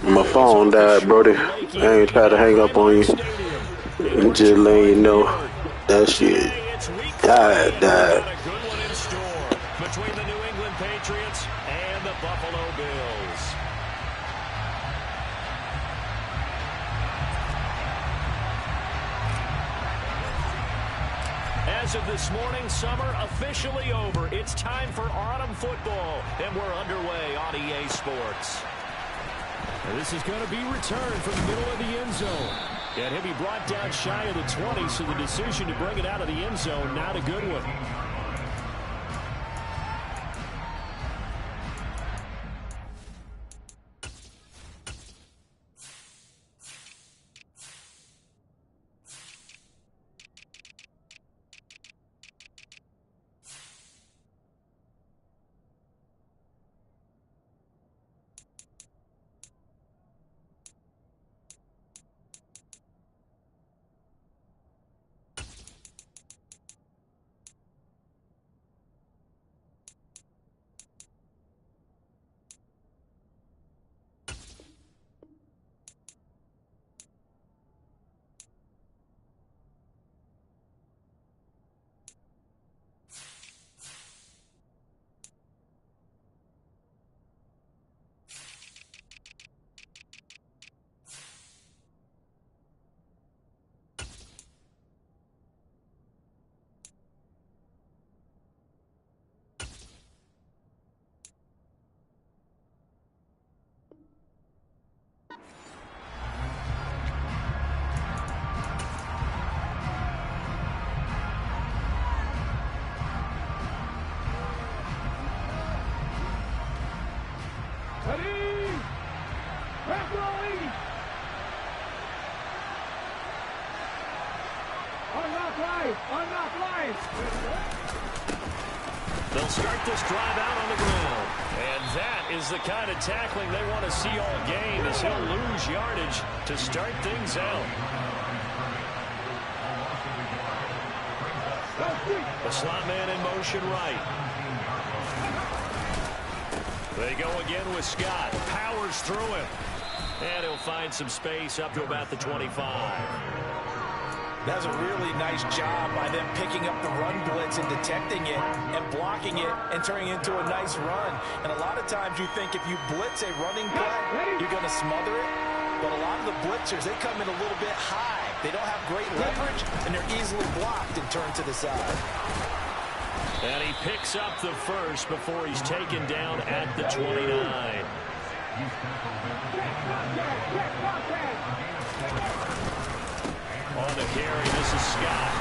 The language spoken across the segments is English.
My phone died, Brody. I ain't try to hang up on you. Just letting you know that shit died. Between the New England Patriots and the Buffalo Bills. As of this morning, summer officially over. It's time for autumn football, and we're underway on EA Sports. And this is going to be returned from the middle of the end zone. And he'll be brought down shy of the 20, so the decision to bring it out of the end zone, not a good one. They'll start this drive out on the ground. And that is the kind of tackling they want to see all game, as he'll lose yardage to start things out. The slot man in motion right. They go again with Scott. Powers through him. And he'll find some space up to about the 25. That's a really nice job by them picking up the run blitz and detecting it and blocking it and turning it into a nice run. And a lot of times you think if you blitz a running play, you're going to smother it. But a lot of the blitzers, they come in a little bit high. They don't have great leverage, and they're easily blocked and turned to the side. And he picks up the first before he's taken down at the 29. On the carry, this is Scott.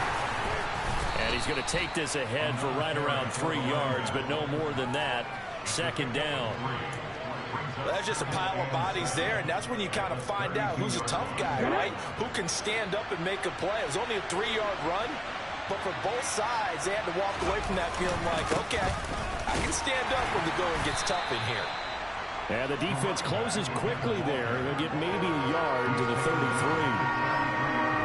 And he's going to take this ahead for right around 3 yards, but no more than that. Second down. Well, that's just a pile of bodies there, and that's when you kind of find out who's a tough guy, right? Who can stand up and make a play. It was only a 3-yard run, but for both sides, they had to walk away from that feeling like, okay, I can stand up when the going gets tough in here. And the defense closes quickly there. They'll get maybe a yard to the 33.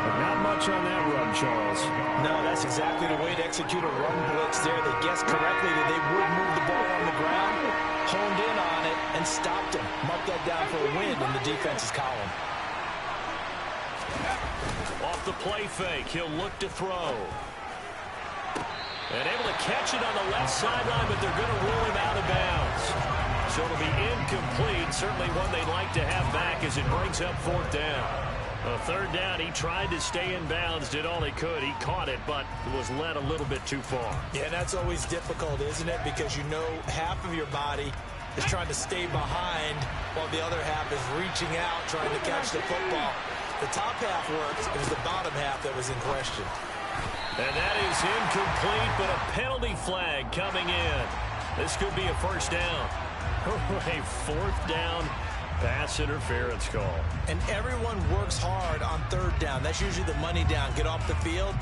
But not much on that run, Charles. No, that's exactly the way to execute a run blitz there. They guessed correctly that they would move the ball on the ground, honed in on it, and stopped him. Marked that down for a win in the defense's column. Off the play fake, he'll look to throw. And able to catch it on the left sideline, but they're going to rule him out of bounds. So it'll be incomplete, certainly one they'd like to have back as it brings up 4th down. A 3rd down, he tried to stay in bounds, did all he could. He caught it, but was led a little bit too far. Yeah, that's always difficult, isn't it? Because you know half of your body is trying to stay behind while the other half is reaching out, trying to catch the football. The top half works. It was the bottom half that was in question. And that is incomplete, but a penalty flag coming in. This could be a 1st down. A 4th down pass interference call. And everyone works hard on 3rd down. That's usually the money down. Get off the field.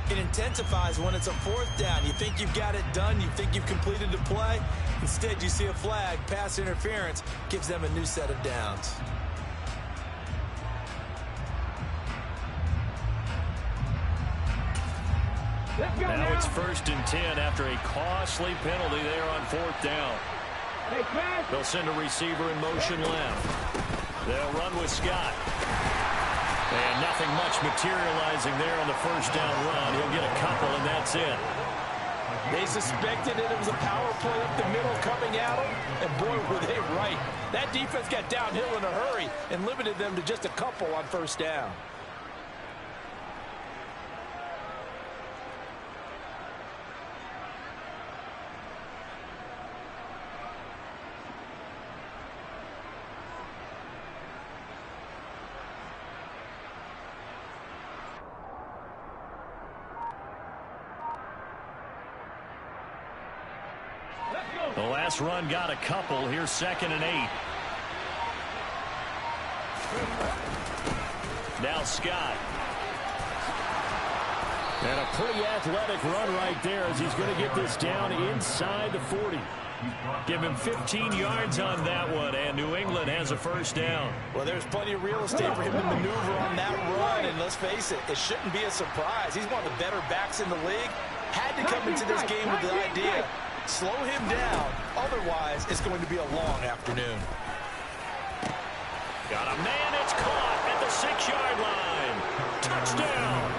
It intensifies when it's a 4th down. You think you've got it done. You think you've completed the play. Instead, you see a flag. Pass interference gives them a new set of downs. Now it's 1st and 10 after a costly penalty there on 4th down. They'll send a receiver in motion left. They'll run with Scott. And nothing much materializing there on the first down run. He'll get a couple, and that's it. They suspected it was a power play up the middle coming at them, and boy, were they right. That defense got downhill in a hurry and limited them to just a couple on first down. The last run got a couple. Here's 2nd and 8. Now Scott. And a pretty athletic run right there as he's going to get this down inside the 40. Give him 15 yards on that one, and New England has a first down. Well, there's plenty of real estate for him to maneuver on that run, and let's face it, it shouldn't be a surprise. He's one of the better backs in the league. Had to come into this game with the idea, slow him down, otherwise it's going to be a long afternoon. Got a man, it's caught at the 6-yard line. Touchdown.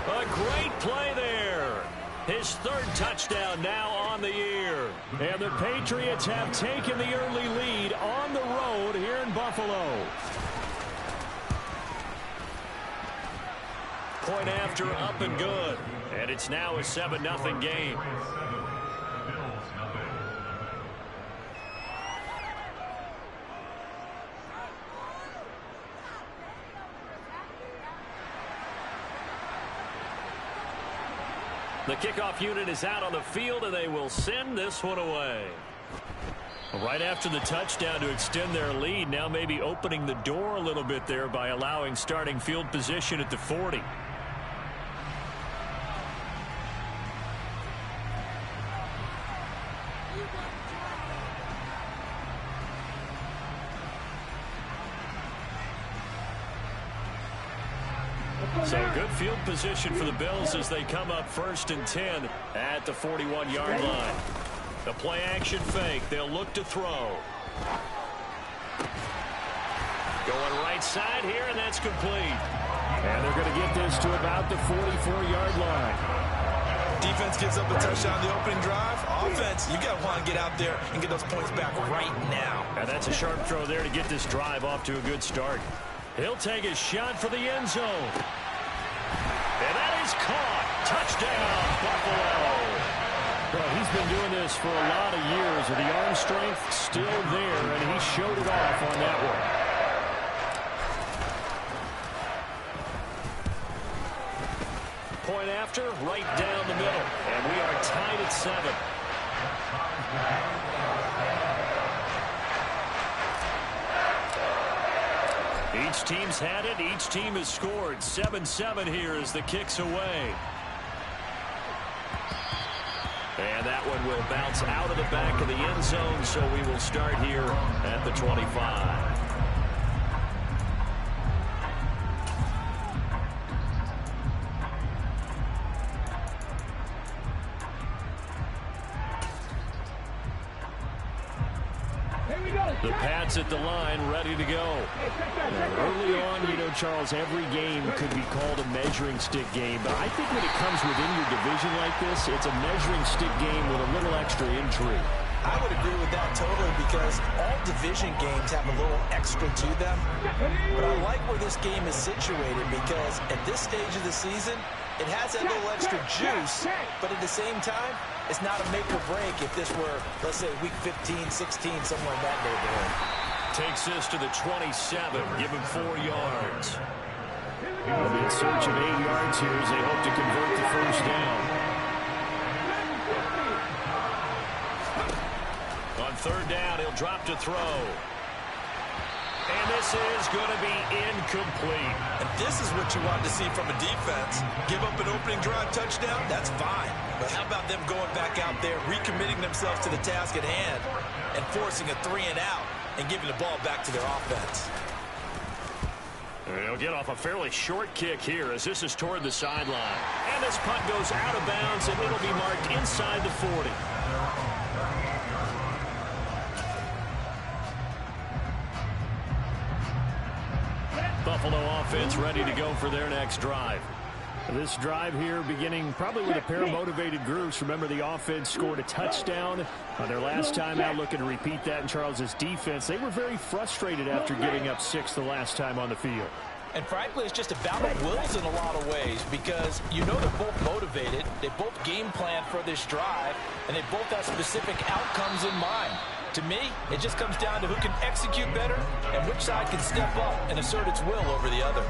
A great play there. His 3rd touchdown now on the year. And the Patriots have taken the early lead on the road here in Buffalo. Point after, up and good. And it's now a 7-0 game. The kickoff unit is out on the field, and they will send this one away. Right after the touchdown to extend their lead, now maybe opening the door a little bit there by allowing starting field position at the 40. So good field position for the Bills as they come up 1st and 10 at the 41-yard line. The play action fake. They'll look to throw. Going right side here, and that's complete. And they're going to get this to about the 44-yard line. Defense gives up a touchdown the opening drive. Offense, you got to want to get out there and get those points back right now. And that's a sharp throw there to get this drive off to a good start. He'll take a shot for the end zone. And that is caught. Touchdown, Buffalo. Well, he's been doing this for a lot of years, and the arm strength still there, and he showed it off on that one. Point after, right down the middle. And we are tied at 7. Each team's had it. Each team has scored. 7-7 here as the kick's away. And that one will bounce out of the back of the end zone, so we will start here at the 25. The Pats at the line, ready to go. Now, early on, you know, Charles, every game could be called a measuring stick game. But I think when it comes within your division like this, it's a measuring stick game with a little extra intrigue. I would agree with that totally because all division games have a little extra to them. But I like where this game is situated because at this stage of the season, it has that little extra juice, but at the same time, it's not a make or break if this were, let's say, week 15, 16, somewhere in that neighborhood. Takes this to the 27, give him 4 yards. They'll be in search of 8 yards here as they hope to convert the first down. On 3rd down, he'll drop to throw. And this is going to be incomplete. And this is what you want to see from a defense. Give up an opening drive touchdown, that's fine. But how about them going back out there, recommitting themselves to the task at hand, and forcing a 3 and out, and giving the ball back to their offense. They'll get off a fairly short kick here as this is toward the sideline. And this punt goes out of bounds, and it'll be marked inside the 40. Buffalo offense ready to go for their next drive. This drive here beginning probably with a pair of motivated groups. Remember, the offense scored a touchdown on their last time out, looking to repeat that in Charles's defense. They were very frustrated after giving up 6 the last time on the field. And frankly, it's just a battle of wills in a lot of ways because you know they're both motivated. They both game plan for this drive, and they both have specific outcomes in mind. To me, it just comes down to who can execute better and which side can step up and assert its will over the other.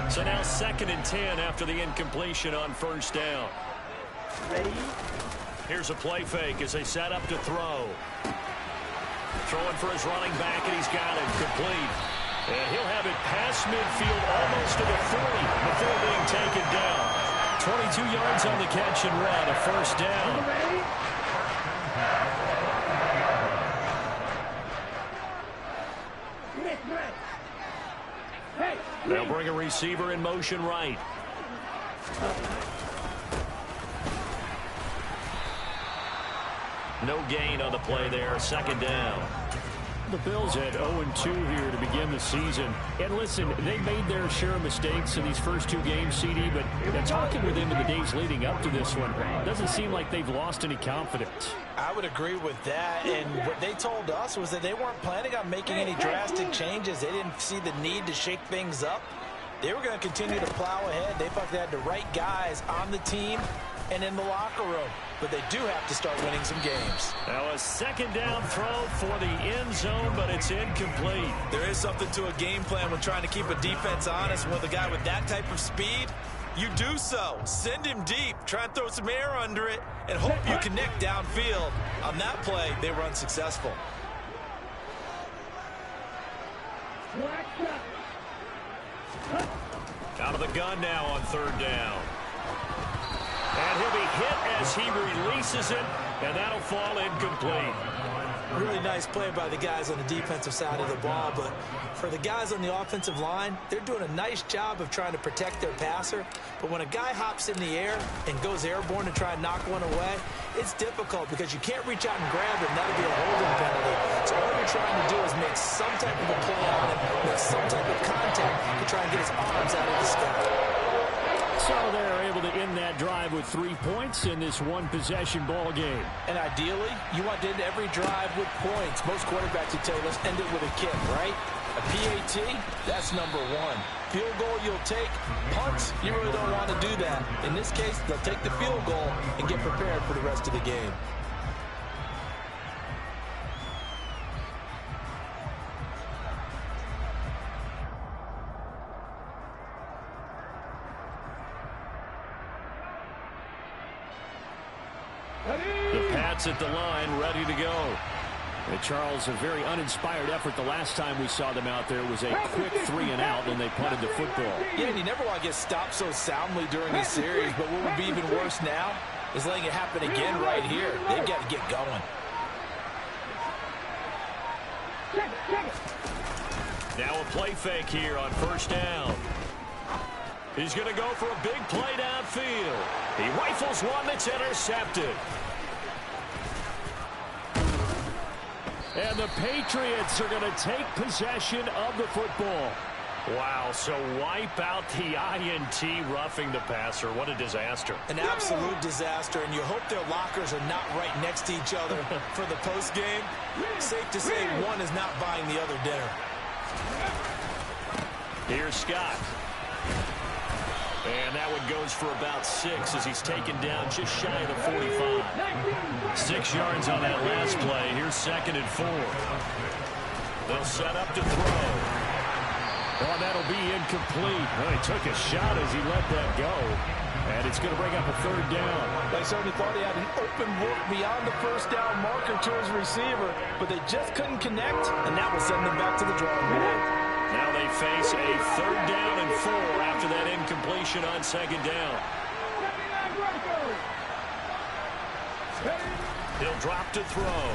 So now 2nd and 10 after the incompletion on 1st down. Here's a play fake as they set up to throw. Throwing for his running back, and he's got it complete. And he'll have it past midfield almost to the 40 before being taken down. 22 yards on the catch and run, a 1st down. They'll bring a receiver in motion right. No gain on the play there, 2nd down. The Bills at 0-2 here to begin the season. And listen, they made their share of mistakes in these first 2 games, CD, but talking with them in the days leading up to this one, doesn't seem like they've lost any confidence. I would agree with that, and what they told us was that they weren't planning on making any drastic changes. They didn't see the need to shake things up. They were going to continue to plow ahead. They thought they had the right guys on the team and in the locker room. But they do have to start winning some games. Now a 2nd down throw for the end zone, but it's incomplete. There is something to a game plan when trying to keep a defense honest. With a guy with that type of speed, you do so. Send him deep. Try and throw some air under it and hope you connect downfield. On that play, they were unsuccessful. Out of the gun now on 3rd down. And he'll be hit as he releases it, and that'll fall incomplete. Really nice play by the guys on the defensive side of the ball, but for the guys on the offensive line, they're doing a nice job of trying to protect their passer. But when a guy hops in the air and goes airborne to try and knock one away, it's difficult because you can't reach out and grab him. That'll be a holding penalty. So all you're trying to do is make some type of a play on him, make some type of contact to try and get his arms out of the sky. So they're able to end that drive with 3 points in this one-possession ball game. And ideally, you want to end every drive with points. Most quarterbacks would tell you, let's end it with a kick, right? A PAT, that's number 1. Field goal you'll take. Punts, you really don't want to do that. In this case, they'll take the field goal and get prepared for the rest of the game. The Pats at the line, ready to go. And Charles, a very uninspired effort the last time we saw them out there was a quick 3-and-out when they punted the football. Yeah, and you never want to get stopped so soundly during a series, but what would be even worse now is letting it happen again right here. They've got to get going. Now a play fake here on 1st down. He's going to go for a big play downfield. He rifles one that's intercepted. And the Patriots are going to take possession of the football. Wow, so wipe out the INT, roughing the passer. What a disaster. An absolute disaster, and you hope their lockers are not right next to each other for the postgame. Safe to say one is not buying the other dinner. Here's Scott. And that one goes for about 6 as he's taken down just shy of the 45. 6 yards on that last play. Here's 2nd and 4. They'll set up to throw. Oh, that'll be incomplete. Well, he took a shot as he let that go. And it's going to bring up a 3rd down. They certainly thought he had an open look beyond the 1st down marker to his receiver, but they just couldn't connect, and that will send them back to the drawing board. Now they face a 3rd down and 4 after that incompletion on 2nd down. He'll drop to throw.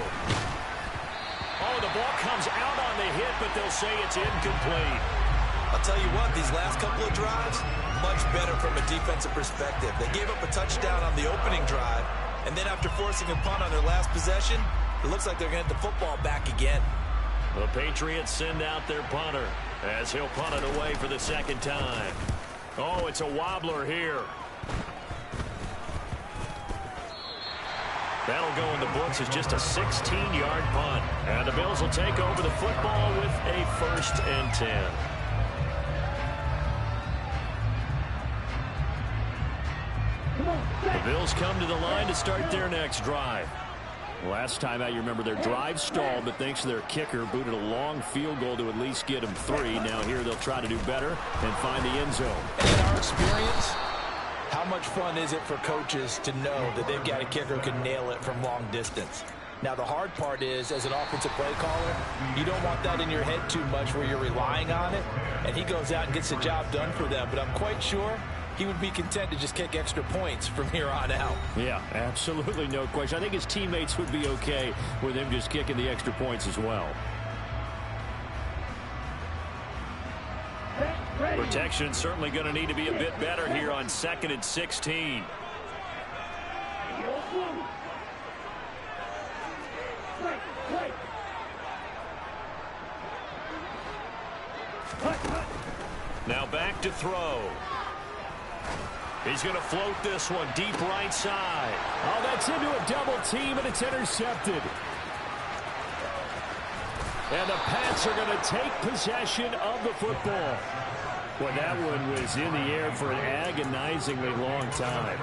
Oh, the ball comes out on the hit, but they'll say it's incomplete. I'll tell you what, these last couple of drives, much better from a defensive perspective. They gave up a touchdown on the opening drive, and then after forcing a punt on their last possession, it looks like they're going to get the football back again. The Patriots send out their punter. as he'll punt it away for the second time. Oh, it's a wobbler here. That'll go in the books as just a 16-yard punt. And the Bills will take over the football with a 1st and 10. The Bills come to the line to start their next drive. Last time out, you remember their drive stalled, but thanks to their kicker, booted a long field goal to at least get them 3. Now here they'll try to do better and find the end zone. And in our experience, how much fun is it for coaches to know that they've got a kicker who can nail it from long distance? Now, the hard part is, as an offensive play caller, you don't want that in your head too much where you're relying on it, and he goes out and gets the job done for them. But I'm quite sure he would be content to just kick extra points from here on out. Yeah, absolutely no question. I think his teammates would be okay with him just kicking the extra points as well. Protection certainly going to need to be a bit better here on 2nd and 16. Now back to throw. He's going to float this one deep right side. Oh, that's into a double team, and it's intercepted. And the Pats are going to take possession of the football. Well, that one was in the air for an agonizingly long time.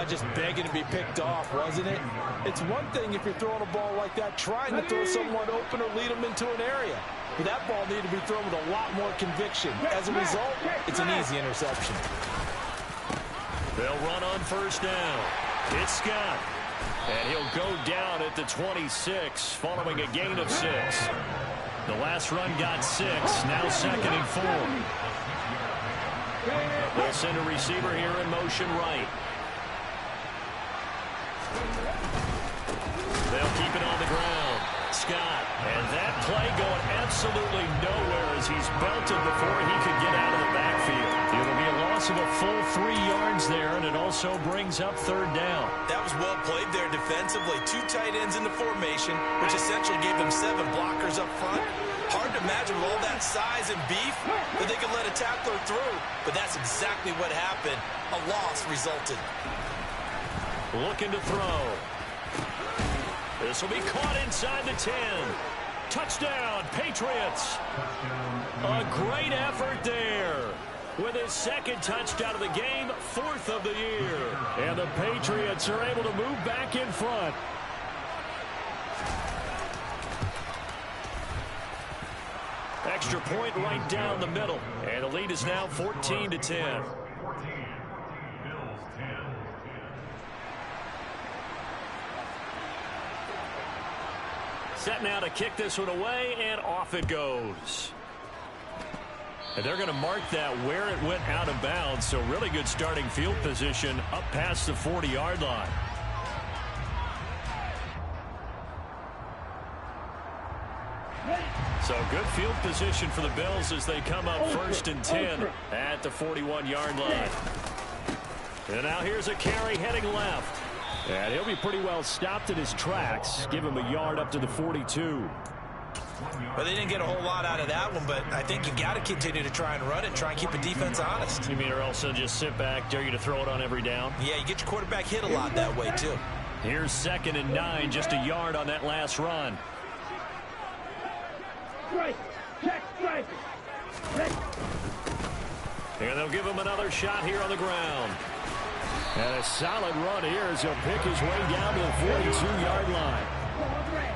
Just begging to be picked off, wasn't it? It's one thing if you're throwing a ball like that, trying to throw someone open or lead them into an area. But that ball needed to be thrown with a lot more conviction. As a result, it's an easy interception. They'll run on 1st down. It's Scott. And he'll go down at the 26 following a gain of 6. The last run got 6. Now 2nd and 4. They'll send a receiver here in motion right. They'll keep it on the ground. Scott. And that play going absolutely nowhere as he's belted before he could get out of the backfield. It'll be a loss of a full 3 yards there, and it also brings up 3rd down. That was well played there defensively. 2 tight ends in the formation, which essentially gave them 7 blockers up front. Hard to imagine with all that size and beef that they could let a tackler through. But that's exactly what happened. A loss resulted. Looking to throw. This will be caught inside the 10. Touchdown, Patriots. A great effort there. With his 2nd touchdown of the game, 4th of the year. And the Patriots are able to move back in front. Extra point right down the middle. And the lead is now 14-10. Set now to kick this one away, and off it goes. And they're going to mark that where it went out of bounds, so really good starting field position up past the 40-yard line. So good field position for the Bills as they come up 1st and 10 at the 41-yard line. And now here's a carry heading left. And he'll be pretty well stopped in his tracks. Give him a yard up to the 42. Well, they didn't get a whole lot out of that one, but I think you got to continue to try and run it and try and keep the defense honest. You mean or else they'll just sit back, dare you to throw it on every down? Yeah, you get your quarterback hit a lot that way, too. Here's 2nd and 9, just a yard on that last run. Strike, check, strike. And they'll give him another shot here on the ground. And a solid run here as he'll pick his way down to the 42-yard line.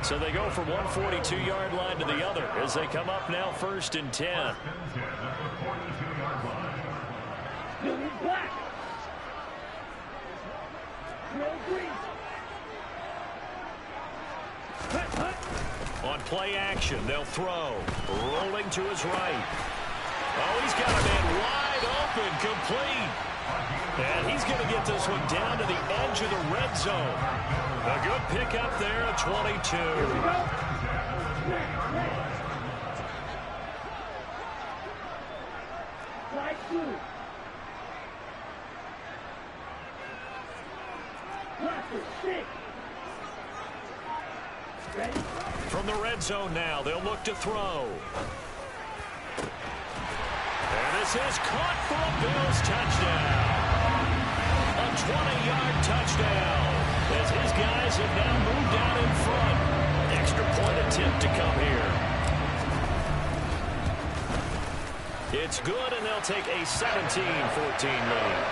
So they go from one 42-yard line to the other as they come up now 1st and 10. On play action, they'll throw. Rolling to his right. Oh, he's got a man wide open, complete. And he's going to get this one down to the edge of the red zone. A good pickup there at 22. From the red zone now, they'll look to throw. And this is caught for a Bills touchdown. A 20-yard touchdown as his guys have now moved out in front. Extra point attempt to come here. It's good, and they'll take a 17-14 lead.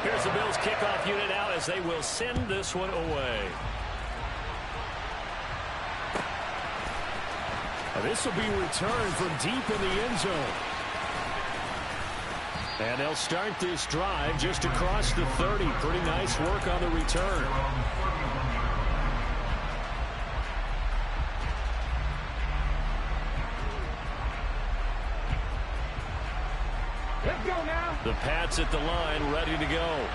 Here's the Bills kickoff unit out as they will send this one away. This will be returned from deep in the end zone. And they'll start this drive just across the 30. Pretty nice work on the return. Let's go now. The Pats at the line, ready to go.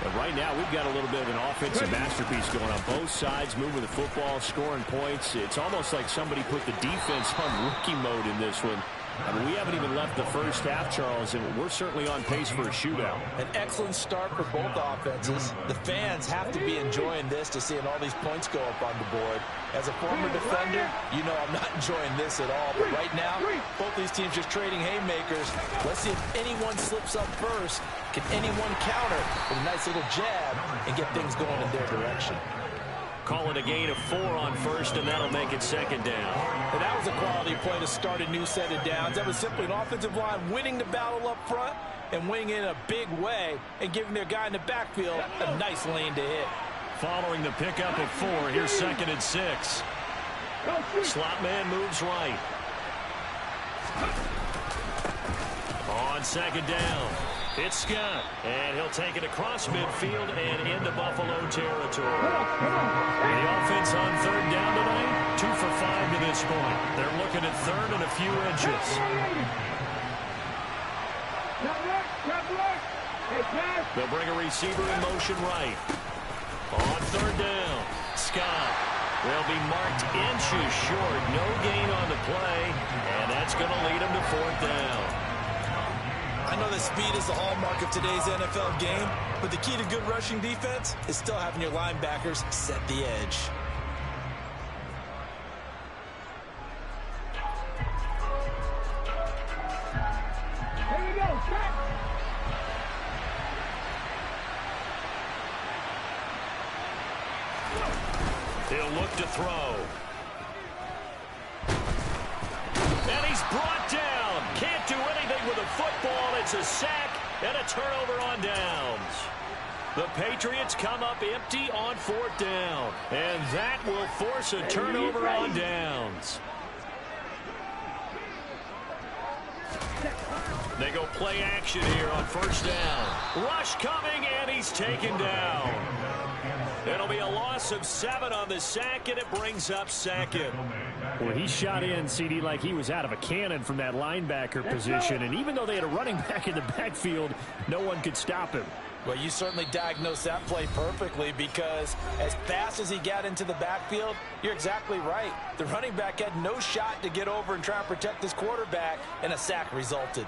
And right now, we've got a little bit of an offensive masterpiece going on. Both sides moving the football, scoring points. It's almost like somebody put the defense on rookie mode in this one. I mean, we haven't even left the first half, Charles, and we're certainly on pace for a shootout. An excellent start for both offenses. The fans have to be enjoying this to seeing all these points go up on the board. As a former defender, you know I'm not enjoying this at all. But right now, both these teams just trading haymakers. Let's see if anyone slips up first. Can anyone counter with a nice little jab and get things going in their direction? Call it a gain of 4 on first, and that'll make it second down. And that was a quality play to start a new set of downs. That was simply an offensive line winning the battle up front and winning in a big way and giving their guy in the backfield a nice lane to hit. Following the pickup of 4, here's 2nd and 6. Slot man moves right. On 2nd down, it's Scott, and he'll take it across midfield and into Buffalo territory. The offense on 3rd down tonight, 2 for 5 to this point. They're looking at 3rd and a few inches. They'll bring a receiver in motion right. On 3rd down, Scott will be marked inches short. No gain on the play, and that's going to lead him to 4th down. I know that speed is the hallmark of today's NFL game, but the key to good rushing defense is still having your linebackers set the edge. Here we go, check. He'll look to throw. And he's brought down. Can't do anything with a football. It's a sack and a turnover on downs. The Patriots come up empty on 4th down. And that will force a turnover on downs. They go play action here on 1st down. Rush coming, and he's taken down. It'll be a loss of 7 on the sack, and it brings up 2nd. Well, he shot in, CD, like he was out of a cannon from that linebacker position. And even though they had a running back in the backfield, no one could stop him. Well, you certainly diagnosed that play perfectly because as fast as he got into the backfield, you're exactly right. The running back had no shot to get over and try and protect his quarterback, and a sack resulted.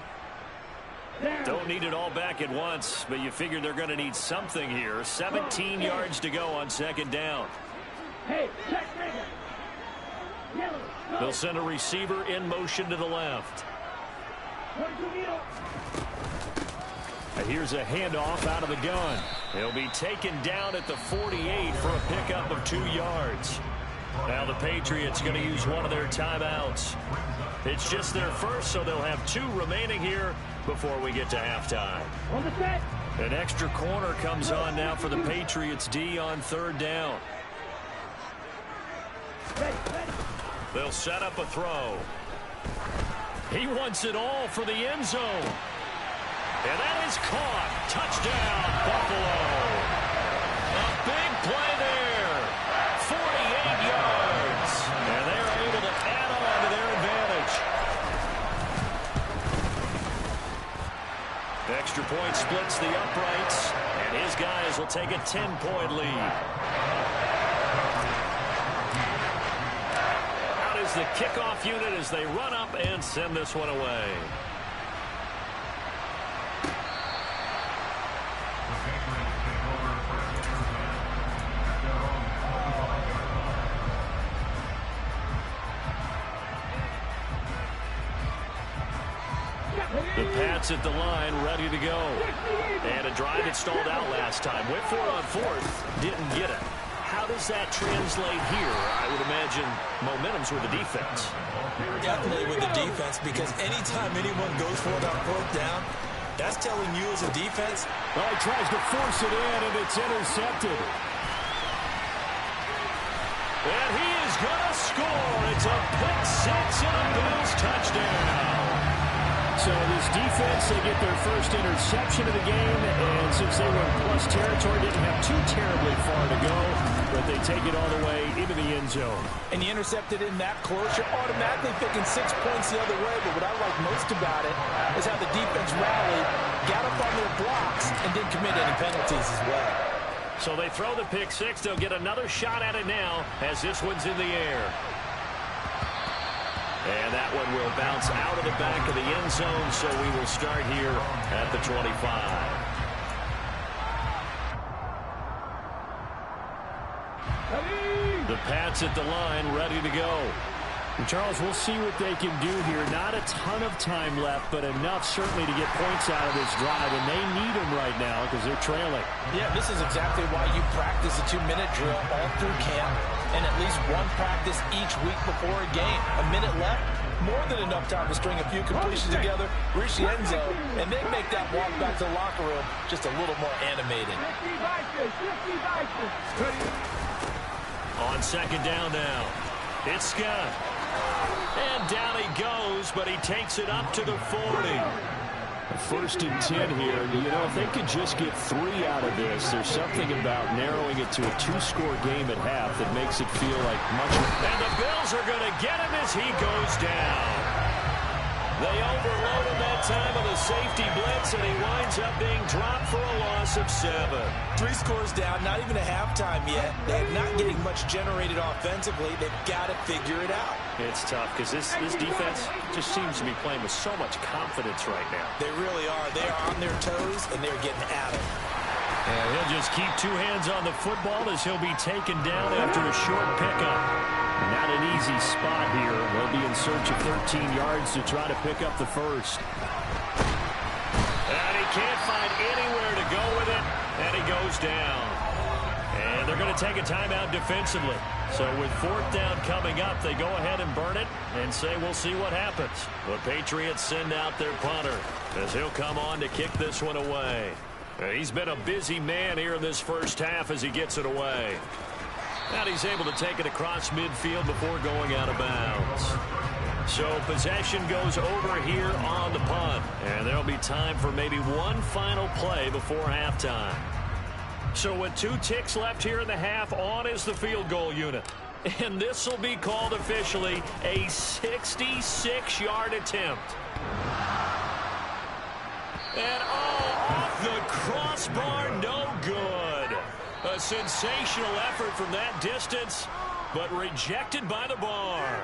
Don't need it all back at once, but you figure they're going to need something here. 17 yards to go on 2nd down. Hey, check. They'll send a receiver in motion to the left. And here's a handoff out of the gun. He'll be taken down at the 48 for a pickup of 2 yards. Now the Patriots going to use one of their timeouts. It's just their first, so they'll have 2 remaining here before we get to halftime. On the set. An extra corner comes on now for the Patriots D on 3rd down. They'll set up a throw. He wants it all for the end zone. And that is caught. Touchdown, Buffalo. A big play there. 48 yards. And they're able to add on to their advantage. Extra point splits the uprights. And his guys will take a 10-point lead. Out is the kickoff unit as they run up and send this one away. Pats at the line, ready to go. And a drive that stalled out last time. Went for it on fourth, didn't get it. How does that translate here? I would imagine momentum's with the defense. Definitely with the defense, because anytime anyone goes for it on fourth down, that's telling you as a defense. Well, he tries to force it in, and it's intercepted. And he is going to score. It's a pick six and a Bills touchdown. So this defense, they get their first interception of the game, and since they were in plus territory, didn't have too terribly far to go, but they take it all the way into the end zone. And you intercepted in that close, you're automatically picking 6 points the other way, but what I like most about it is how the defense rallied, got up on their blocks, and didn't commit any penalties as well. So they throw the pick six. They'll get another shot at it now as this one's in the air. And that one will bounce out of the back of the end zone, so we will start here at the 25. The Pats at the line, ready to go. And Charles, we'll see what they can do here. Not a ton of time left, but enough certainly to get points out of this drive, and they need them right now because they're trailing. Yeah, this is exactly why you practice a 2-minute drill all through camp and at least one practice each week before a game. A minute left, more than enough time to string a few completions together, reach the end zone, and then make that walk back to the locker room just a little more animated. On second down now, it's Scott. And down he goes, but he takes it up to the 40. First and 10 here. You know, if they could just get 3 out of this, there's something about narrowing it to a 2-score game at half that makes it feel like much. And the Bills are going to get him as he goes down. They overload him that time with a safety blitz, and he winds up being dropped for a loss of 7. 3 scores down, not even a halftime yet. They're not getting much generated offensively. They've got to figure it out. It's tough because this defense just seems to be playing with so much confidence right now. They really are. They are on their toes, and they're getting at it. And he'll just keep 2 hands on the football as he'll be taken down after a short pickup. Not an easy spot here. They'll be in search of 13 yards to try to pick up the first. And he can't find anywhere to go with it, and he goes down. And they're going to take a timeout defensively. So with 4th down coming up, they go ahead and burn it and say we'll see what happens. The Patriots send out their punter as he'll come on to kick this one away. And he's been a busy man here in this first half as he gets it away. And he's able to take it across midfield before going out of bounds. So possession goes over here on the punt. And there'll be time for maybe one final play before halftime. So with 2 ticks left here in the half, on is the field goal unit. And this will be called officially a 66-yard attempt. And off the crossbar, no good. A sensational effort from that distance, but rejected by the bar.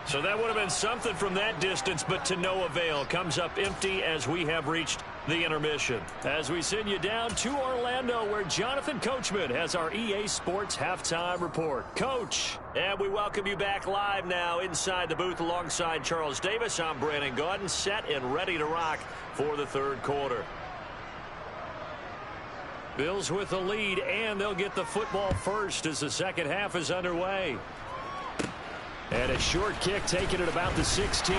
So that would have been something from that distance, but to no avail. Comes up empty as we have reached the intermission. As we send you down to Orlando, where Jonathan Coachman has our EA Sports Halftime Report. Coach, and we welcome you back live now inside the booth alongside Charles Davis. I'm Brandon Gaudin, set and ready to rock for the 3rd quarter. Bills with the lead, and they'll get the football first as the second half is underway. And a short kick taken at about the 16.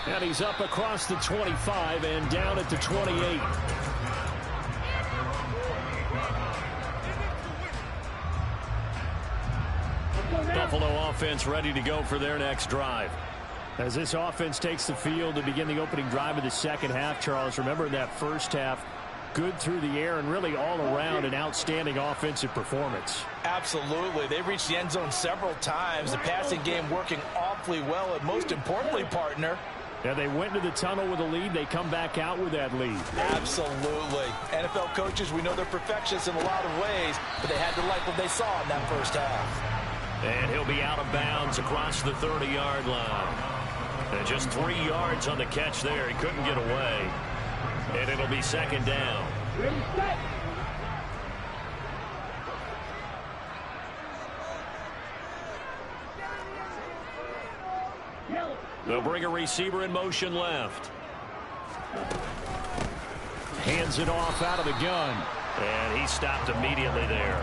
And he's up across the 25 and down at the 28. Buffalo offense ready to go for their next drive. As this offense takes the field to begin the opening drive of the second half, Charles, remember in that first half, good through the air and really all around an outstanding offensive performance. Absolutely. They reached the end zone several times. The passing game working awfully well, and most importantly, partner, yeah, they went into the tunnel with a lead. They come back out with that lead. Absolutely. NFL coaches, we know they're perfectionists in a lot of ways, but they had to like what they saw in that first half. And he'll be out of bounds across the 30-yard line. And just 3 yards on the catch there. He couldn't get away. And it'll be second down. Ready, set. Yellow. They'll bring a receiver in motion left. Hands it off out of the gun. And he stopped immediately there.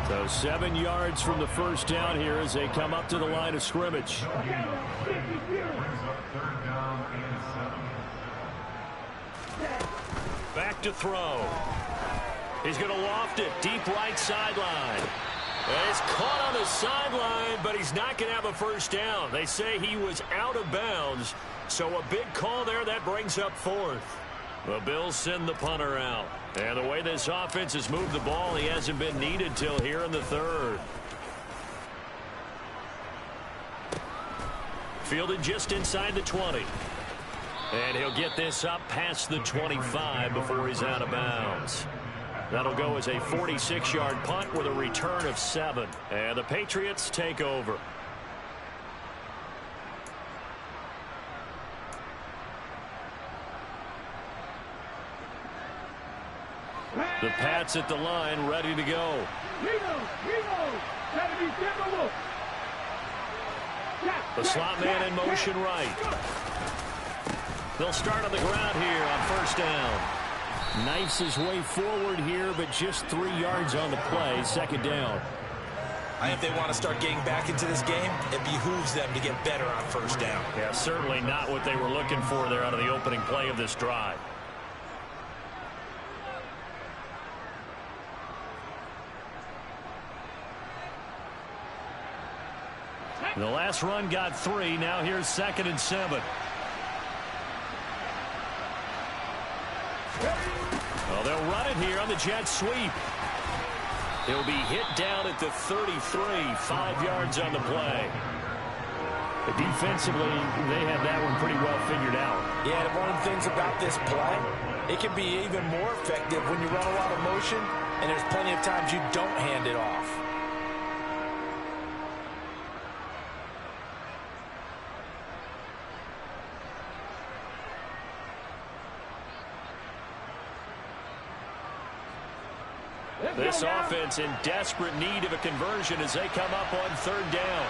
So 7 yards from the first down here as they come up to the line of scrimmage. Back to throw. He's going to loft it deep right sideline. It's caught on the sideline, but he's not going to have a first down. They say he was out of bounds, so a big call there that brings up 4th. The Bills send the punter out. And the way this offense has moved the ball, he hasn't been needed till here in the 3rd. Fielded just inside the 20. And he'll get this up past the 25 before he's out of bounds. That'll go as a 46-yard punt with a return of 7. And the Patriots take over. The Pats at the line, ready to go. The slot man in motion right. They'll start on the ground here on first down. Knifes his way forward here, but just 3 yards on the play. Second down. I think if they want to start getting back into this game, it behooves them to get better on first down. Yeah, certainly not what they were looking for there out of the opening play of this drive. The last run got 3. Now here's 2nd and 7. Well, they'll run it here on the jet sweep. He'll be hit down at the 33, 5 yards on the play. But defensively, they have that one pretty well figured out. Yeah, and one of the things about this play, it can be even more effective when you run a lot of motion, and there's plenty of times you don't hand it off. This offense in desperate need of a conversion as they come up on 3rd down.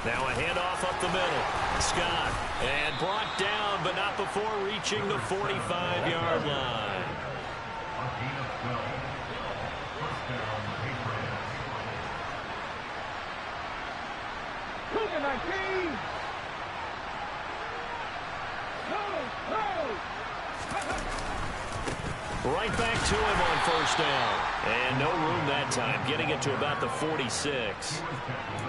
Now a handoff up the middle. Scott. And brought down, but not before reaching the 45-yard line. Right back to him on first down. And no room that time, getting it to about the 46.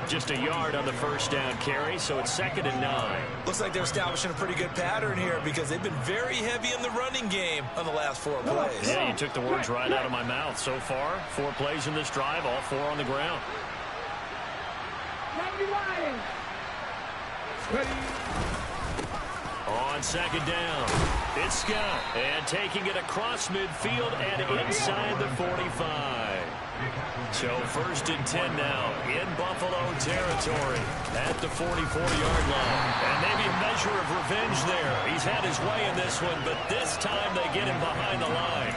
Just a yard on the first down carry, so it's 2nd and 9. Looks like they're establishing a pretty good pattern here because they've been very heavy in the running game on the last 4 plays. Yeah, you took the words right out of my mouth. So far, 4 plays in this drive, all 4 on the ground. On 2nd down, it's Scott, and taking it across midfield and inside the 45. So 1st and 10 now in Buffalo territory at the 44-yard line. And maybe a measure of revenge there. He's had his way in this one, but this time they get him behind the line.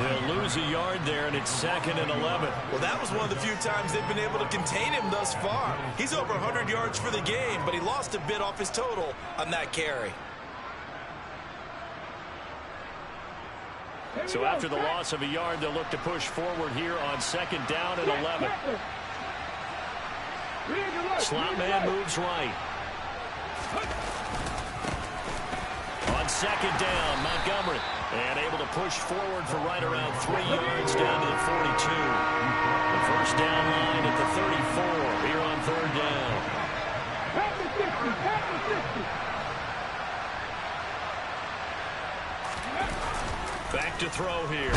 They'll lose a yard there, and it's 2nd and 11. Well, that was one of the few times they've been able to contain him thus far. He's over 100 yards for the game, but he lost a bit off his total on that carry. So after the loss of a yard, they'll look to push forward here on 2nd down and 11. Slot man moves right. On 2nd down, Montgomery. And able to push forward for right around 3 yards down to the 42. The first down line at the 34 here on 3rd down. Back to throw here.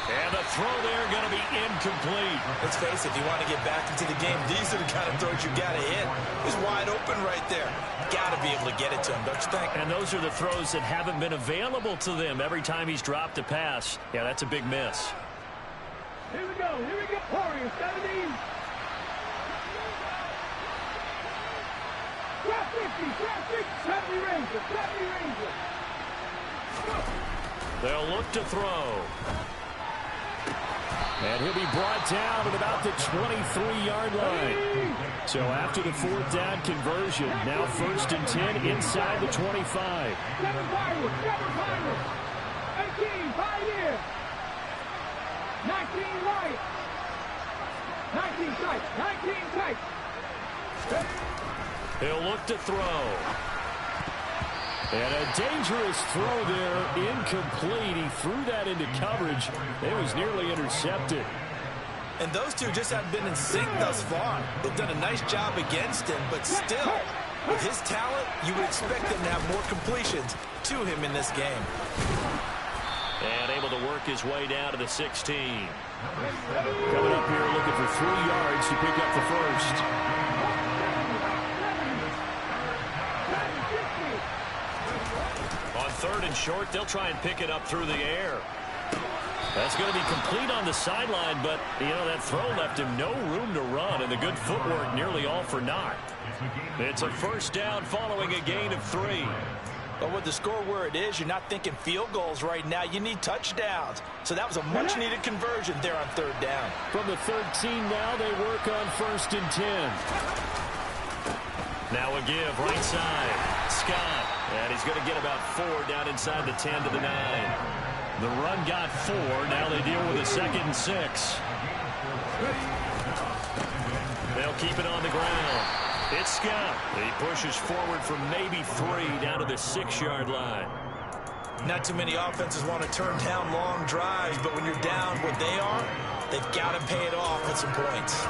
And the throw there going to be incomplete. Let's face it, if you want to get back into the game, these are the kind of throws you got to hit. He's wide open right there. Got to be able to get it to him, don't you think? And those are the throws that haven't been available to them every time he's dropped a pass. Yeah, that's a big miss. Here we go, Warriors, 17. Traffic, 70 Ranger. They'll look to throw. And he'll be brought down at about the 23-yard line. So after the fourth down conversion, now 1st and 10 inside the 25. 7 Pirates, 18, 5 in. 19 right. 19 tight, 19 tight. He'll look to throw. And a dangerous throw there, incomplete. He threw that into coverage. It was nearly intercepted. And those two just have been in sync thus far. They've done a nice job against him, but still, with his talent, you would expect them to have more completions to him in this game. And able to work his way down to the 16. Coming up here looking for 3 yards to pick up the first. On 3rd and short, they'll try and pick it up through the air. That's going to be complete on the sideline, but, you know, that throw left him no room to run, and the good footwork nearly all for naught. It's a 1st down following a gain of 3. But with the score where it is, you're not thinking field goals right now. You need touchdowns. So that was a much-needed conversion there on 3rd down. From the 13 now, they work on 1st and 10. Now a give, right side. Scott. And he's going to get about 4 down inside the 10 to the 9. The run got 4. Now they deal with a 2nd and 6. They'll keep it on the ground. It's Scott. He pushes forward from maybe 3 down to the 6-yard line. Not too many offenses want to turn down long drives, but when you're down what they are, they've got to pay it off with some points.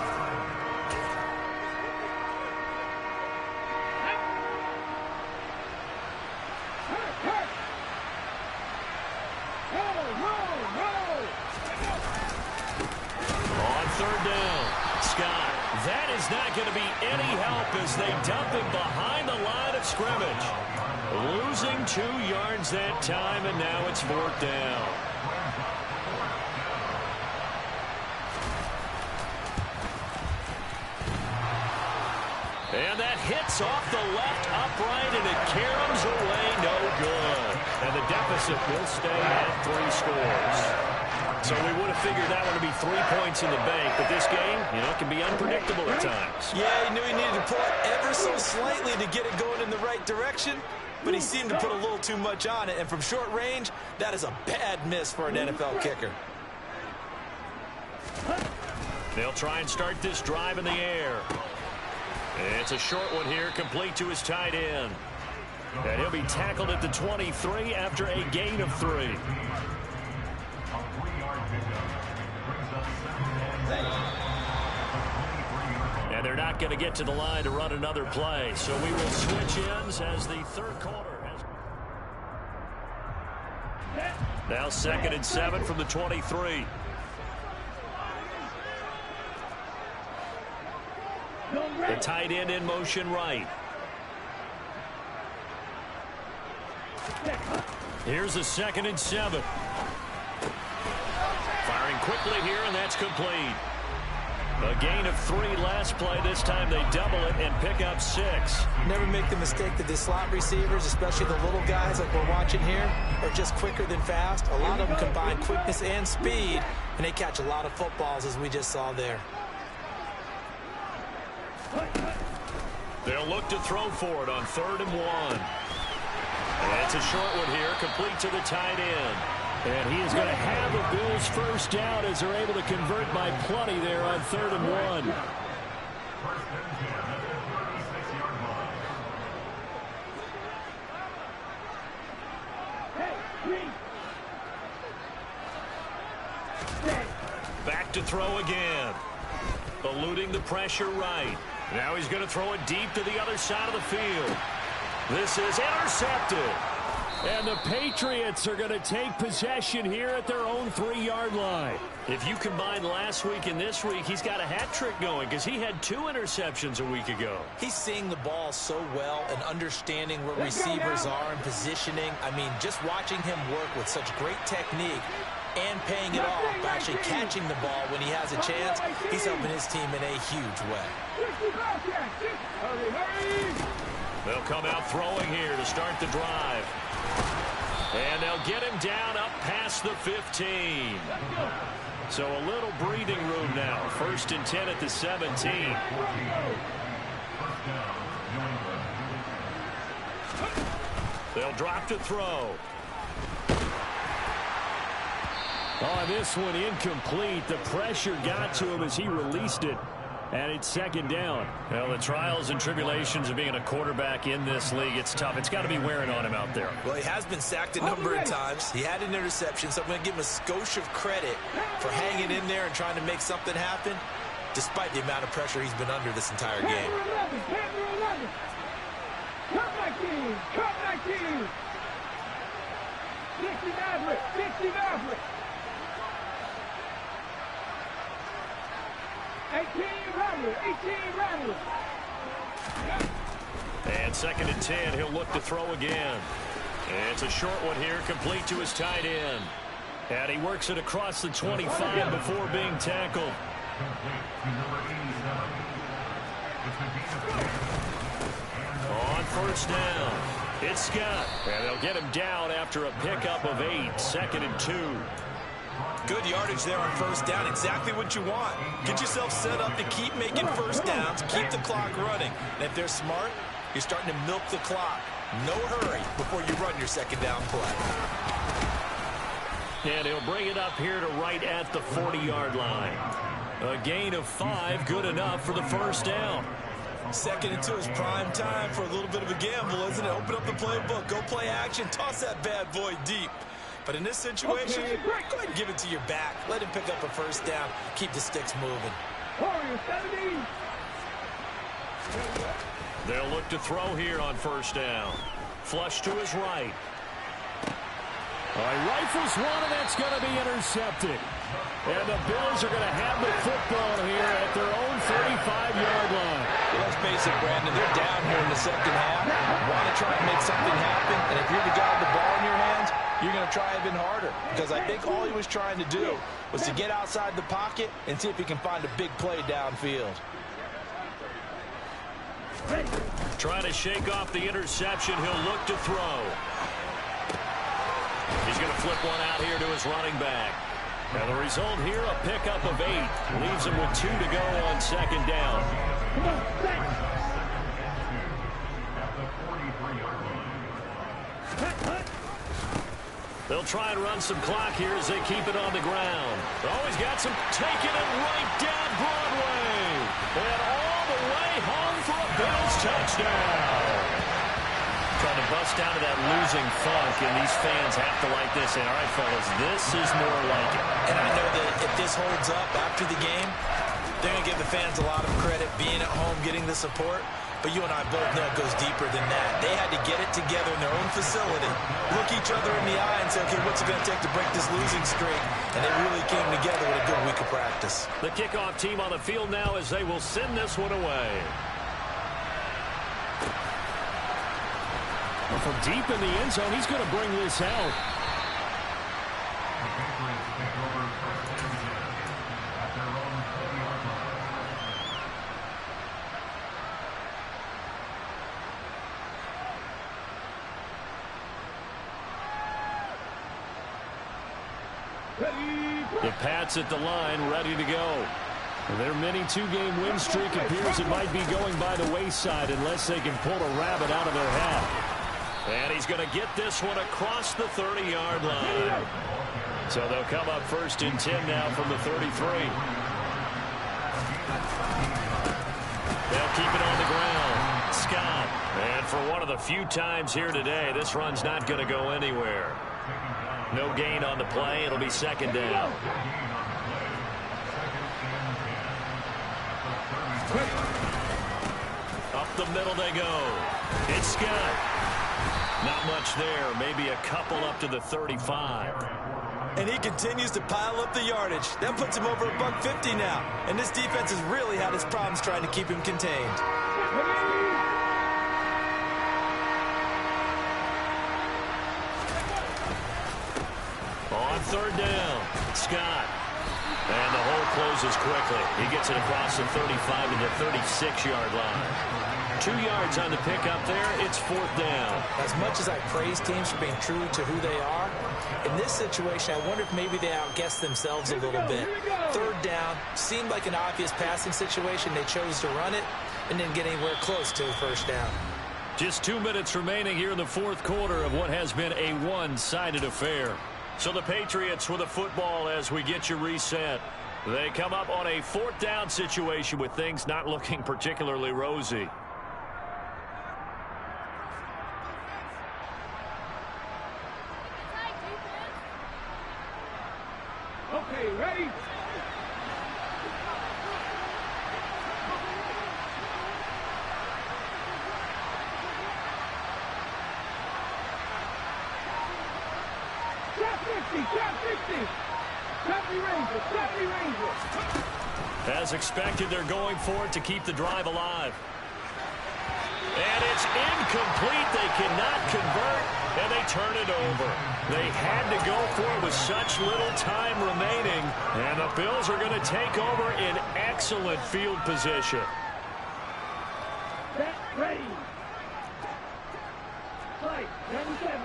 On 3rd down, Scott. That is not going to be any help as they dump him behind the line of scrimmage. Losing 2 yards that time, and now it's 4th down. And that hits off the left upright, and it caroms away, no good. And the deficit will stay at 3 scores. So we would have figured that one to be 3 points in the bank, but this game, you know, can be unpredictable at times. Yeah, he knew he needed to pull it ever so slightly to get it going in the right direction, but he seemed to put a little too much on it, and from short range, that is a bad miss for an NFL kicker. They'll try and start this drive in the air. It's a short one here, complete to his tight end. And he'll be tackled at the 23 after a gain of 3. And they're not going to get to the line to run another play. So we will switch ends as the 3rd quarter has... Now 2nd and 7 from the 23. The tight end in motion right. Here's a 2nd and 7. Firing quickly here, and that's complete. A gain of 3 last play. This time they double it and pick up 6. Never make the mistake that the slot receivers, especially the little guys like we're watching here, are just quicker than fast. A lot of them combine quickness and speed, and they catch a lot of footballs, as we just saw there. They'll look to throw for it on 3rd and 1. And it's a short one here, complete to the tight end. And he is going to have the Bills' 1st down as they're able to convert by plenty there on 3rd and 1. Back to throw again. Eluding the pressure right. Now he's going to throw it deep to the other side of the field. This is intercepted. And the Patriots are going to take possession here at their own 3-yard line. If you combine last week and this week, he's got a hat trick going because he had 2 interceptions a week ago. He's seeing the ball so well and understanding where receivers are and positioning. I mean, just watching him work with such great technique and paying it off by actually catching the ball when he has a chance, he's helping his team in a huge way. They'll come out throwing here to start the drive. And they'll get him down up past the 15. So a little breathing room now. 1st and 10 at the 17. They'll drop to throw. Oh, this one incomplete. The pressure got to him as he released it. And it's 2nd down. Well, the trials and tribulations of being a quarterback in this league, it's tough. It's got to be wearing on him out there. Well, he has been sacked a number of times. He had an interception, so I'm going to give him a skosh of credit for hanging in there and trying to make something happen, despite the amount of pressure he's been under this entire game. Come back in! Come back in! 60 Maverick! 60 Maverick! 18 Rattler! 18 Rattler! And 2nd and 10, he'll look to throw again. And it's a short one here, complete to his tight end. And he works it across the 25 before being tackled. On 1st down, it's Scott. And they'll get him down after a pickup of 8, 2nd and 2. Good yardage there on 1st down. Exactly what you want. Get yourself set up to keep making 1st downs, keep the clock running. And if they're smart, you're starting to milk the clock. No hurry before you run your 2nd down play. And he'll bring it up here to right at the 40-yard line. A gain of 5, good enough for the 1st down. 2nd and 2 is prime time for a little bit of a gamble, isn't it? Open up the playbook, go play action, toss that bad boy deep. But in this situation, go ahead and give it to your back. Let him pick up a 1st down. Keep the sticks moving. They'll look to throw here on 1st down. Flush to his right. All right, rifles one, and that's going to be intercepted. And the Bills are going to have the football here at their own 35-yard line. Well, let's face it, Brandon, they're down here in the 2nd half. Want to try and make something happen, and if you're the guy with the ball in your hands, you're going to try even harder, because I think all he was trying to do was to get outside the pocket and see if he can find a big play downfield. Trying to shake off the interception. He'll look to throw. He's going to flip one out here to his running back. And the result here, a pickup of 8. Leaves him with 2 to go on 2nd down. They'll try and run some clock here as they keep it on the ground. Oh, he's got some, taking it right down Broadway. And all the way home for a Bills touchdown. Trying to bust out of that losing funk, and these fans have to like this. And all right, fellas, this is more like it. And I know that if this holds up after the game, they're going to give the fans a lot of credit being at home, getting the support. But you and I both know it goes deeper than that. They had to get it together in their own facility, look each other in the eye and say, okay, what's it going to take to break this losing streak? And they really came together with a good week of practice. The kickoff team on the field now as they will send this one away. Well, from deep in the end zone, he's going to bring this out. The Pats at the line, ready to go. Their mini two-game win streak appears it might be going by the wayside unless they can pull a rabbit out of their hat. And he's going to get this one across the 30-yard line. So they'll come up 1st and 10 now from the 33. They'll keep it on the ground. Scott. And for one of the few times here today, this run's not going to go anywhere. No gain on the play. It'll be 2nd down. Up the middle they go. It's Scott. Not much there. Maybe a couple up to the 35. And he continues to pile up the yardage. That puts him over $150 now. And this defense has really had its problems trying to keep him contained. On 3rd down, Scott. And the hole closes quickly. He gets it across the 35 to the 36-yard line. 2 yards on the pickup there. It's 4th down. As much as I praise teams for being true to who they are, in this situation, I wonder if maybe they outguessed themselves a little bit. 3rd down seemed like an obvious passing situation. They chose to run it and didn't get anywhere close to the 1st down. Just 2 minutes remaining here in the 4th quarter of what has been a one-sided affair. So the Patriots with the football as we get you reset. They come up on a 4th down situation with things not looking particularly rosy. Okay, ready? As expected, they're going for it to keep the drive alive. And it's incomplete. They cannot convert, and they turn it over. They had to go for it with such little time remaining, and the Bills are going to take over in excellent field position. Set, ready. Play, 77.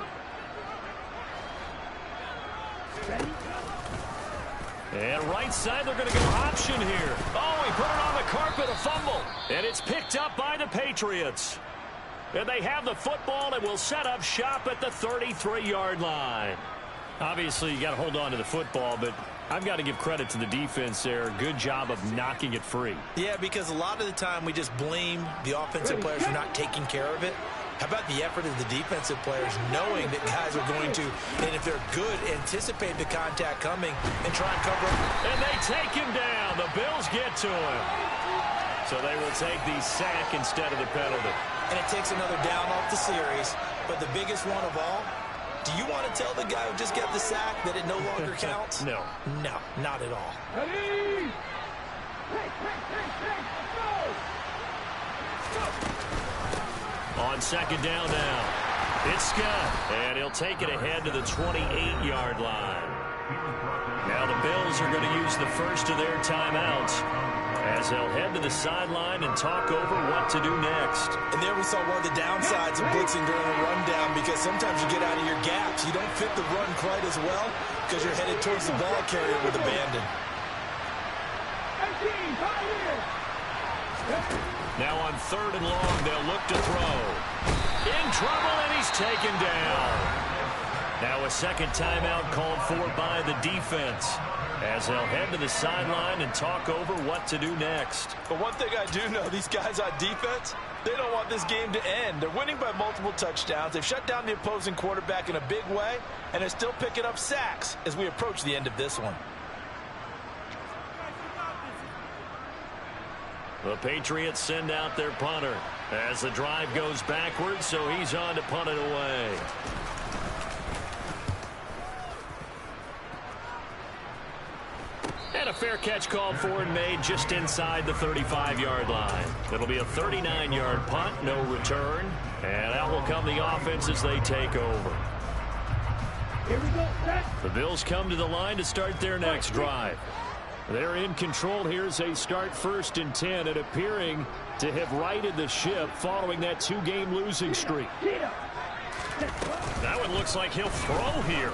Ready. And right side, they're going to go option here. Oh, he put it on the carpet, a fumble. And it's picked up by the Patriots. And they have the football and will set up shop at the 33-yard line. Obviously, you got to hold on to the football, but I've got to give credit to the defense there. Good job of knocking it free. Yeah, because a lot of the time we just blame the offensive players for not taking care of it. How about the effort of the defensive players knowing that guys are going to, and if they're good, anticipate the contact coming and try and cover up. And they take him down. The Bills get to him. So they will take the sack instead of the penalty. And it takes another down off the series. But the biggest one of all, do you want to tell the guy who just got the sack that it no longer counts? No. No, not at all. Ready? Hey, go! On 2nd down now, it's Scott, and he'll take it ahead to the 28-yard line. Now the Bills are going to use the first of their timeouts as they'll head to the sideline and talk over what to do next. And there we saw one of the downsides of blitzing during the rundown, because sometimes you get out of your gaps. You don't fit the run quite as well because you're headed towards the ball carrier with abandon. Now on 3rd and long, they'll look to throw. In trouble, and he's taken down. Now a second timeout called for by the defense as they'll head to the sideline and talk over what to do next. But one thing I do know, these guys on defense, they don't want this game to end. They're winning by multiple touchdowns. They've shut down the opposing quarterback in a big way, and they're still picking up sacks as we approach the end of this one. The Patriots send out their punter as the drive goes backwards, so he's on to punt it away. And a fair catch called for and made just inside the 35-yard line. It'll be a 39-yard punt, no return, and out will come the offense as they take over. Here we go, set. The Bills come to the line to start their next drive. They're in control here as they start 1st and 10 and appearing to have righted the ship following that 2-game losing streak. That one looks like he'll throw here.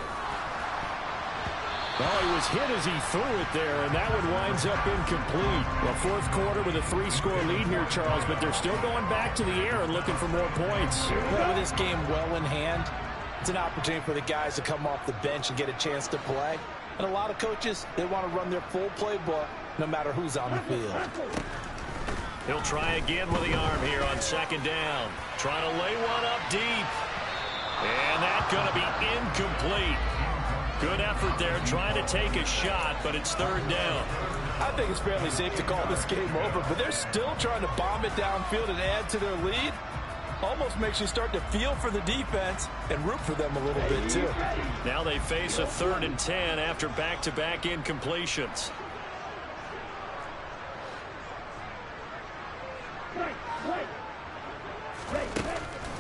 Well, he was hit as he threw it there, and that one winds up incomplete. The 4th quarter with a 3-score lead here, Charles, but they're still going back to the air and looking for more points. Well, with this game well in hand, it's an opportunity for the guys to come off the bench and get a chance to play. And a lot of coaches, they want to run their full playbook no matter who's on the field. He'll try again with the arm here on 2nd down. Trying to lay one up deep. And that's going to be incomplete. Good effort there trying to take a shot, but it's 3rd down. I think it's fairly safe to call this game over, but they're still trying to bomb it downfield and add to their lead. Almost makes you start to feel for the defense and root for them a little bit, too. Now they face a 3rd and 10 after back-to-back incompletions.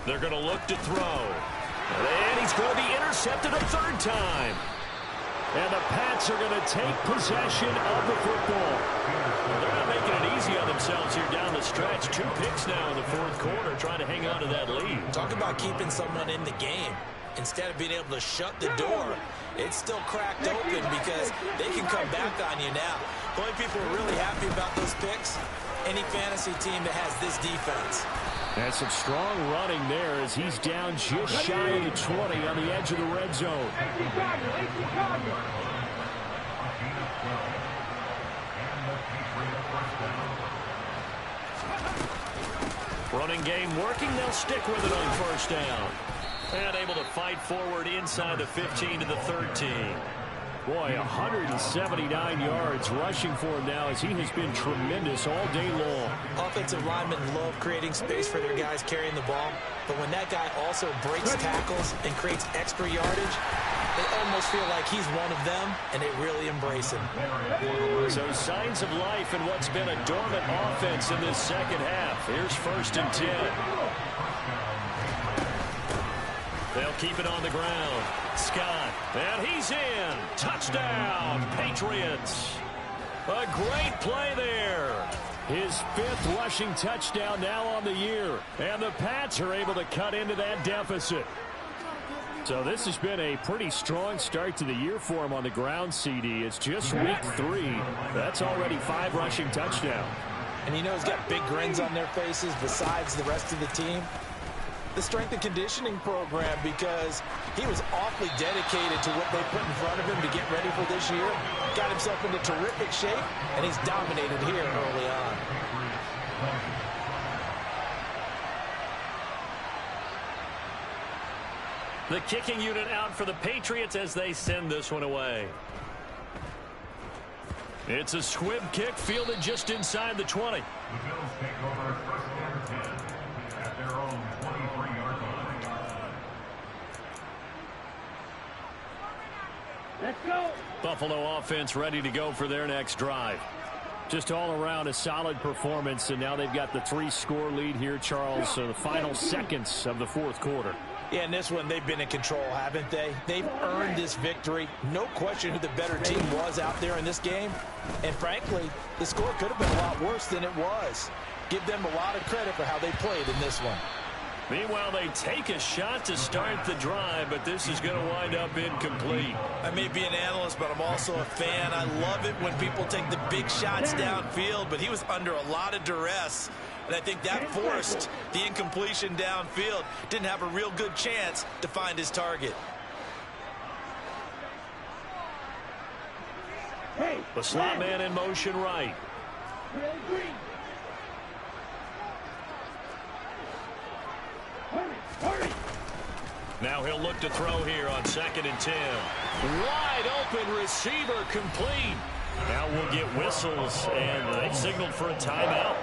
They're going to look to throw. And he's going to be intercepted a 3rd time. And the Pats are going to take possession of the football. Well, they're not making it easy on themselves here down the stretch. 2 picks now in the fourth quarter, trying to hang on to that lead. Talk about keeping someone in the game. Instead of being able to shut the door, it's still cracked open because they can come back on you now. The only people who are really happy about those picks, any fantasy team that has this defense. And some strong running there as he's down just shy of the 20 on the edge of the red zone. Running game working. They'll stick with it on first down. And able to fight forward inside the 15 to the 13. Boy, 179 yards rushing for him now as he has been tremendous all day long. Offensive linemen love creating space for their guys carrying the ball, but when that guy also breaks tackles and creates extra yardage, they almost feel like he's one of them, and they really embrace him. So signs of life in what's been a dormant offense in this second half. Here's 1st and 10. They'll keep it on the ground. Scott, and he's in. Touchdown, Patriots. A great play there. His 5th rushing touchdown now on the year. And the Pats are able to cut into that deficit. So this has been a pretty strong start to the year for him on the ground, CD. It's just week 3. That's already 5 rushing touchdowns. And you know he's got big grins on their faces besides the rest of the team. The strength and conditioning program, because he was awfully dedicated to what they put in front of him to get ready for this year. Got himself into terrific shape, and he's dominated here early on. The kicking unit out for the Patriots as they send this one away. It's a squib kick fielded just inside the 20. The Bills take over 1st and 10 at their own 23-yard line. Let's go. Buffalo offense ready to go for their next drive. Just all around a solid performance, and now they've got the 3-score lead here, Charles. So the final seconds of the fourth quarter. Yeah, in this one, they've been in control, haven't they? They've earned this victory. No question who the better team was out there in this game. And frankly, the score could have been a lot worse than it was. Give them a lot of credit for how they played in this one. Meanwhile, they take a shot to start the drive, but this is going to wind up incomplete. I may be an analyst, but I'm also a fan. I love it when people take the big shots downfield, but he was under a lot of duress. And I think that forced the incompletion downfield. Didn't have a real good chance to find his target. The slot man in motion right. Now he'll look to throw here on 2nd and 10. Wide open receiver complete. Now we'll get whistles, and they've signaled for a timeout.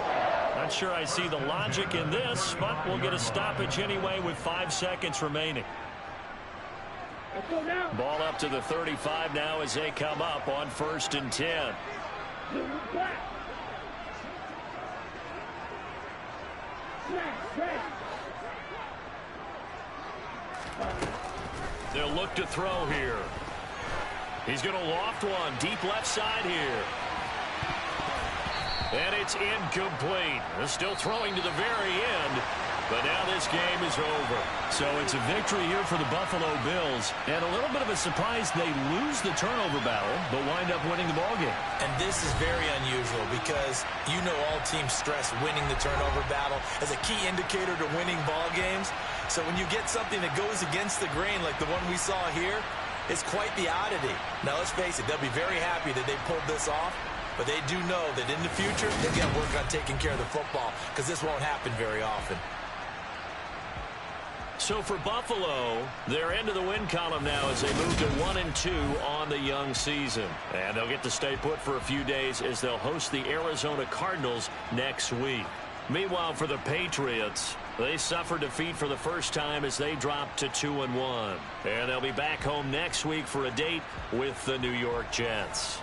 Not sure I see the logic in this, but we'll get a stoppage anyway with 5 seconds remaining. Ball up to the 35 now as they come up on 1st and 10. They'll look to throw here. He's going to loft one deep left side here. And it's incomplete. They're still throwing to the very end. But now this game is over. So it's a victory here for the Buffalo Bills. And a little bit of a surprise, they lose the turnover battle, but wind up winning the ballgame. And this is very unusual because you know all teams stress winning the turnover battle as a key indicator to winning ball games. So when you get something that goes against the grain like the one we saw here, it's quite the oddity. Now let's face it, they'll be very happy that they pulled this off. But they do know that in the future, they've got to work on taking care of the football because this won't happen very often. So for Buffalo, they're into the win column now as they move to 1-2 on the young season. And they'll get to stay put for a few days as they'll host the Arizona Cardinals next week. Meanwhile, for the Patriots, they suffered defeat for the first time as they dropped to 2-1. And they'll be back home next week for a date with the New York Jets.